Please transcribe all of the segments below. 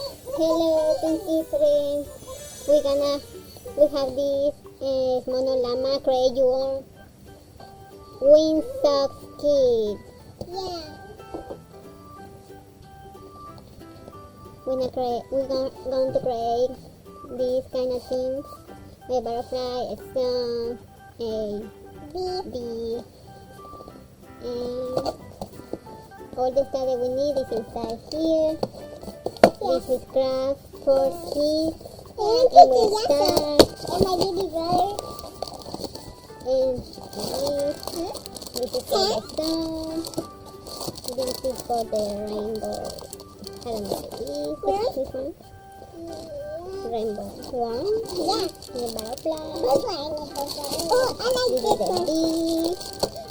Hello, Pinky friends. We have this monolama crayon WINDSOCKS kit. Yeah. We're going to create these kind of things. A butterfly, a sun, a bee, and all the stuff that we need is inside here. This is craft for kids. And we'll start. And my baby bird. And this is for the sun. This is for the rainbow. I don't know what it is. What's this one? Rainbow one. Yeah. The butterfly. Oh, I like This is this the one. bee.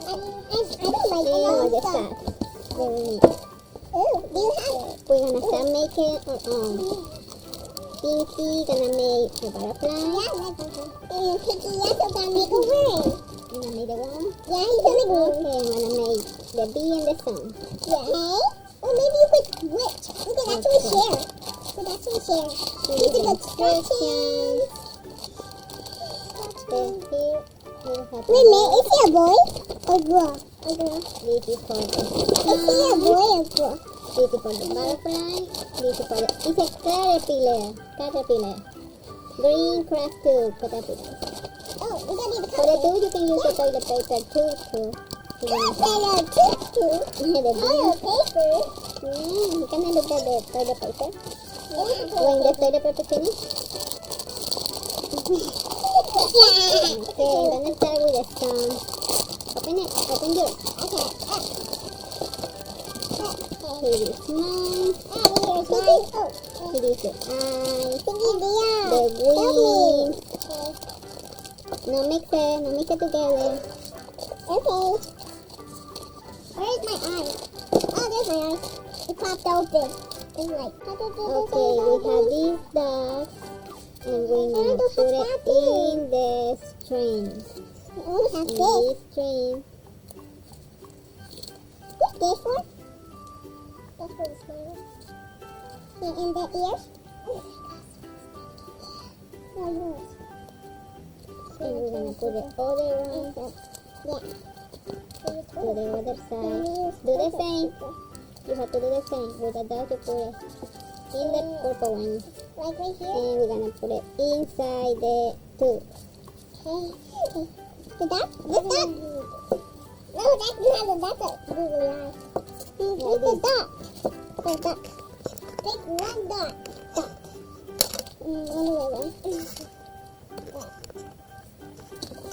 I don't like And all all the stuff. stuff that we need. Oh, do you have? We're gonna start making our own. Pinky gonna make a butterfly. Yeah, I like that one. And Pinky also gonna make a worm. You gonna make the worm? Yeah, he's gonna make a worm. Okay, I'm gonna make the bee and the sun. Yeah. Hey? Or maybe you could switch. We could actually share. These are instructions. Then here we have Wait a minute, is he a boy or girl? A girl. this is for the Is he a sun. boy or girl? This is for the butterfly. This is for the it's a caterpillar. Green craft tube caterpillar. Oh, we don't need the For the color. tube you can use the toilet paper too. You wanna have Better too. the bee. Oh, paper. You can look at the toilet paper. Yeah. When the toilet paper finish. Okay, I'm gonna start with the sun. Open it. Open yours. Here is mine. Here is the eye. The wings. No mix it together. Okay. Where's my eye? Oh, there's my eye. It popped open. It's like. Okay, we have these dots. And we're gonna put it in the string. We only have In this. this string. What's this for? That's for the smile. And in the ears? Oh, yours. And we're gonna put the other one Yeah. to the other side. Do the same. You have to do the same. With the dot you put it in the purple one. Like right here? And we're gonna put it inside the tube. Okay. The dot? This dot? No, that's a googly eye. What's the dot? The dot. Pick one dot. Dot. Anyway, dot.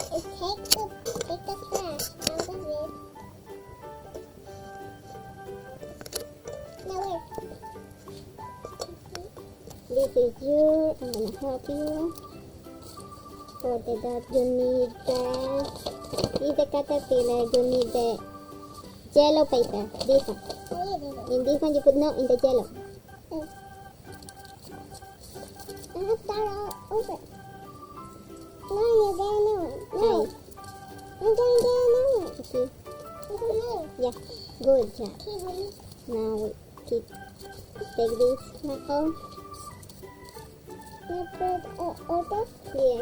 Take the trash out of it. Now where? This is your, I'm gonna help you. For the dot you need the caterpillar, you need the yellow paper. This one. Oh, yeah, In this one you put no in the yellow. and let's start all over. No, you're getting a new one. No. I'm going to get a new one. Okay. It's a new. Yeah. Good job. Okay, honey. Now we take this one off. You put over. Yeah,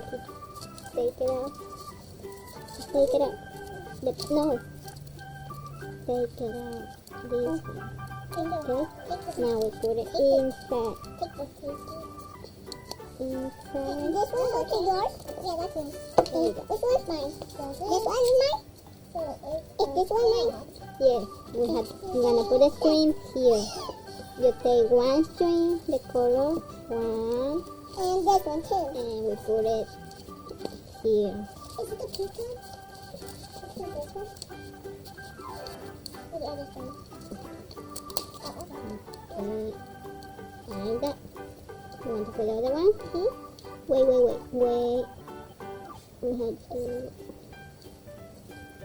take it out. Take it out. No. Take it out. This one. Okay. Now we put it inside. Take the pinky. Inside. This one goes to yours? Yeah, that's yours. Okay, this one's mine. This one is mine? Is this one mine? Yes. We're gonna put a string here. You take one string, the color, one, And this one too. and we put it here. Is it the pink one? Is it this one? Or the other one? Okay. Like that. You want to put the other one? Wait. We have to...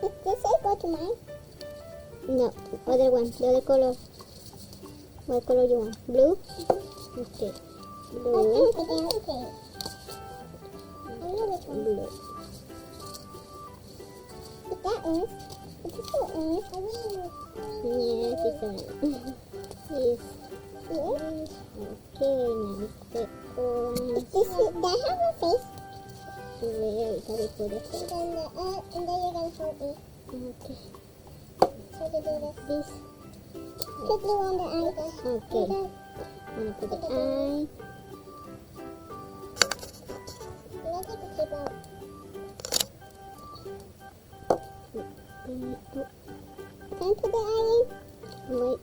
Does this say go to mine? No, other one, the other color. What color you want? Blue? Okay. Blue. I know which one. Blue. Is that orange? Is this still orange? Is Here. okay. Now the orange. Does that have a face? Where is how we put it? And then and then you're gonna help me. Okay. So to do this. This. Put blue on the eye. Okay. I'm gonna put the eye. I'm gonna take the tape out. Can I put the eye in? Wait.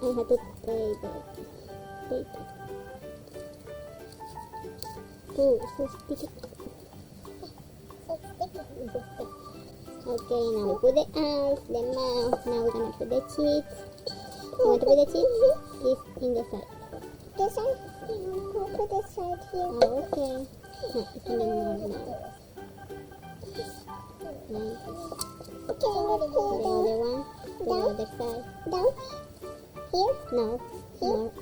I have to play the paper. Oh, it's so sticky. So it's sticky. Okay, now we put the eyes, the mouth. Now we're gonna put the cheeks. You want to put the cheeks? It's in the side. This side? I'll put this side here. Oh, okay. No, it's in the middle now. Nice. Okay, let's put The it other one, to the Down? other side. down. Here? No, more up.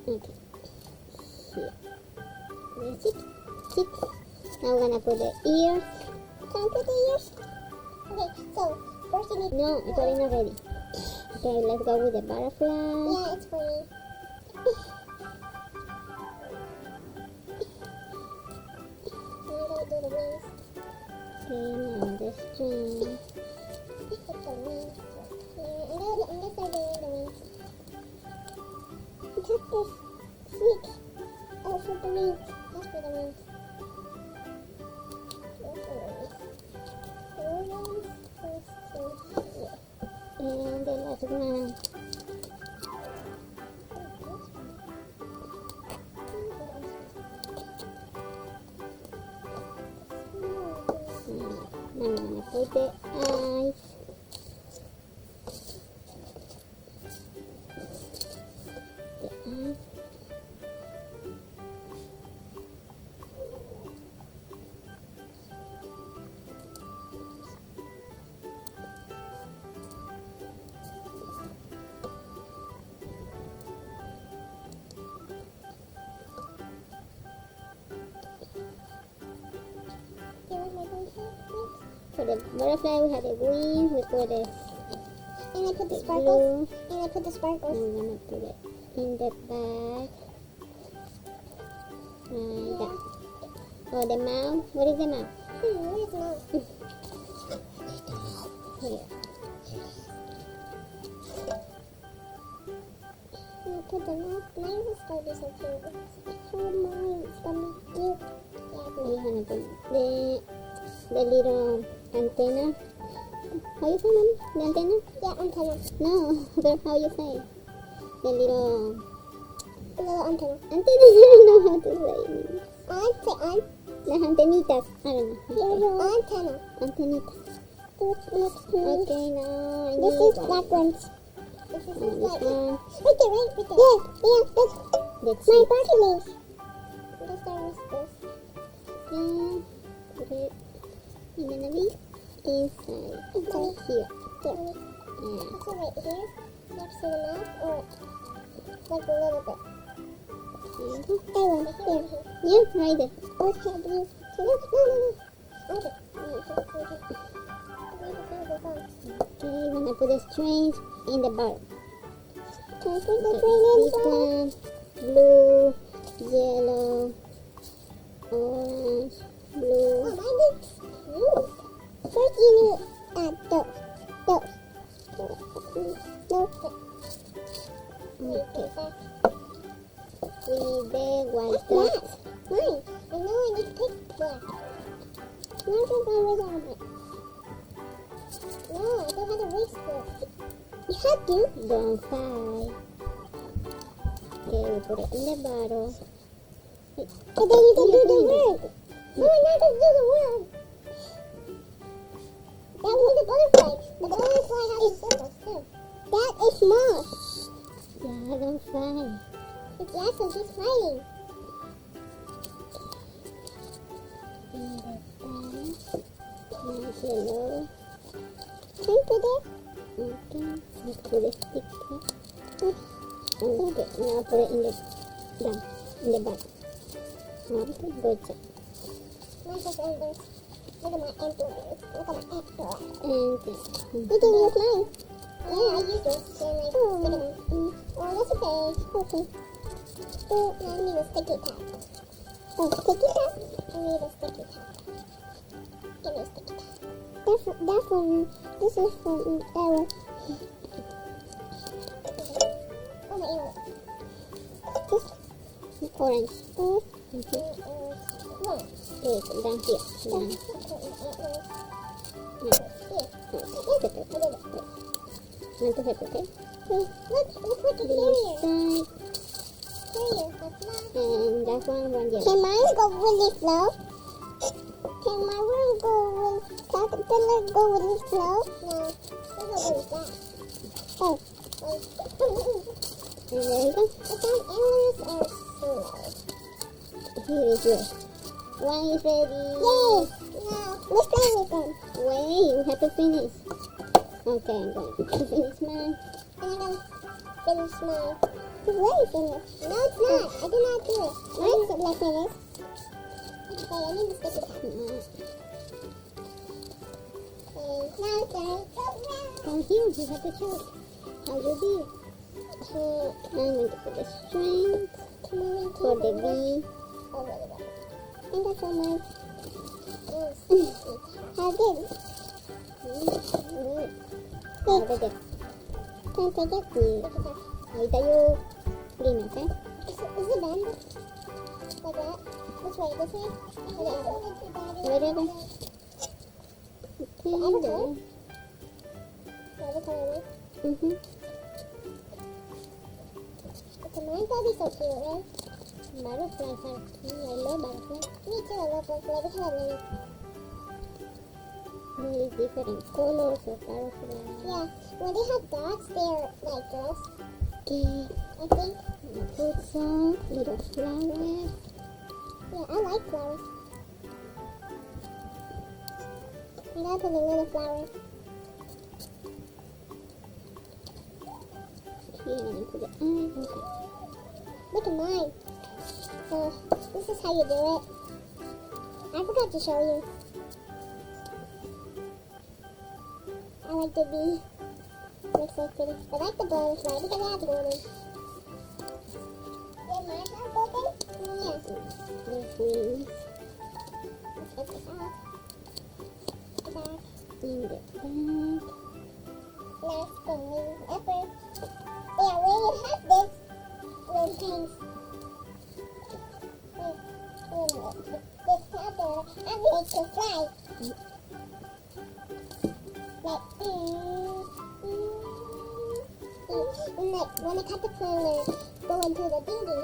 Okay. Here. The cheeks. Cheeks. Now we're gonna put the ears. Can I put the ears? Okay, so first you need. No, it's already not ready. Okay, let's go with the butterfly. Yeah, it's for me. Now I gotta do the wings. Okay, now the string. Put the wings here. I'm gonna start doing the wings. Tap this sweet. Oh, for the wings. That's for the wings. That's for the wings. The wings goes to here. And the last one. Now I'm gonna put the eyes. The eyes. For the butterfly, we have the wings. We put the And I put the blue. sparkles. And I put the Now sparkles. I'm gonna put it in the back. Like that. Oh, the mouth. What is the mouth? Where's mouth? Here. And I put the mouth. Mine is gonna be so cute. Oh, mine's gonna be cute. Yeah, We're gonna put the little antenna. How you say, mommy? The antenna? yeah, antenna. No, but how you say? The little A little antenna. antenna. I don't know how to say. Say Las antenitas. I don't know. antenna. Antenitas. Okay, now I This need is black ones. This is this black. one. Right there, right? Right there. Yeah, that's The my cheeks. party leaves. Let's start with this. And put it in the navel inside. Inside here. Here. Yeah. So right here, next to the mouth, or like a little bit. That one, here. Yeah, right there. Okay, blue. No. Okay. Okay, we're gonna put the strings in the bottom. Can I put the Okay, train this inside? one, blue, yellow, orange, blue. Oh, mine is blue. First you need those. No. Okay. With the white Black. dots. Mine. I know I need to pick black. Now I can go with all of it. No, I don't have the race for it. You have to. Don't fight. Okay, we put it in the bottle. And then you can do the word. No, I'm not going to do the word. That was the butterfly. The butterfly has the symbols too. That is small. Yeah, don't fight. It's Jackson, he's fighting. In the back. Nice yellow. Can you put it? Okay, let's put the sticker. Okay, now put it in the down, in the back. Okay, good job. Mine's just antlers. Look at my antlers. Look at my antlers. And You can use mine. Yeah, I use this and like stick it in. Oh, that's okay. Okay. Oh, I need a sticky tack. Oh, sticky tack? I need a sticky tack. Give me a sticky tack. That's from, this is from Arrow. Oh, my arrow. This Orange. Okay. What? Yes, down here. Down. Want to help, okay? Look what the This carrier. side. Carrier, that's not. And that one yellow. Can mine go really slow? Can my room go really caterpillar go really slow? No, it go really fast. Oh. And there you go. The front arrows are slow. Here is yours. One is ready. Yay! Now, let's play with them. Wait, we have to finish. Okay, I'm going to finish mine. And I'm gonna finish mine. It's already finished. No, it's not. I did not do it. Mine's not finished. Okay, I need to stick it back. Okay, now it's done. Come here, you have to choose how you do. Okay, I'm going to put the string come on, for the V. Oh, wait, wait. And that's all mine. How good? How did it? Can I take it? Yeah. Later you give me, okay? Is it bend? Like that? Which way? This way? Whatever. Okay, color? Whatever color I want. Mm-hmm. Okay, mine's gonna be so cute, right? Butterflies are cute. I love butterflies. Me too, I love butterflies. Look at that. Really different colors of butterflies. Yeah, when they have dots, they're like girls, Okay. I think. Put some little flowers. Yeah, I like flowers. I gotta put a little flower. Here, I'm going to put the eye. Okay. Look at mine. So, this is how you do it. I forgot to show you. I like the bee. Looks so pretty. I like the butterfly because I have golden. Did mine have golden? Yes. This wings Let's get this out. The back. in the back. Nice the wings upper. Yeah, when you have this, little things. This caterpillar, I make to fly. Like, and like when the caterpillar go into the dinghy,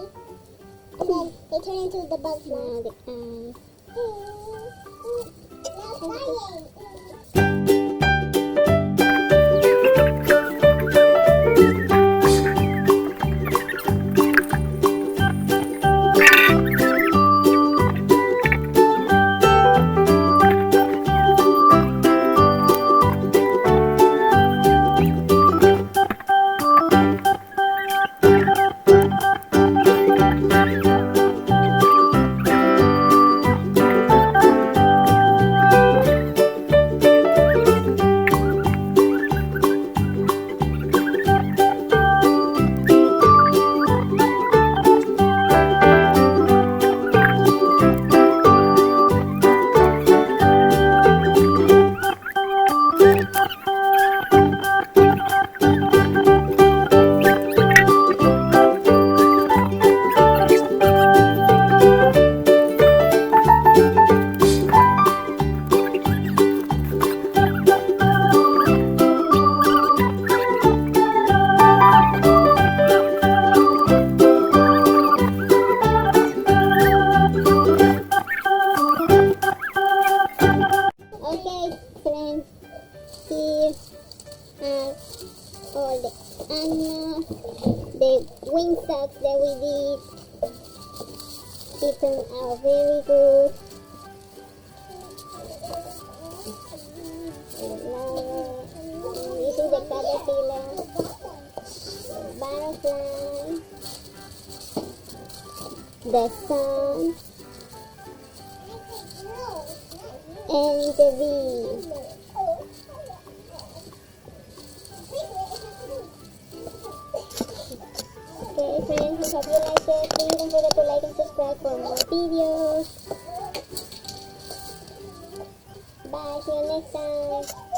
and then they turn into the butterfly. Now the eye. Now flying. Okay, friends. Here are all the animals, the windsocks that we did. They turned out very good. This is the caterpillar, the butterfly, the sun, and the bee. friends. I hope you liked it. Please don't forget to like and subscribe for more videos. Bye. See you next time.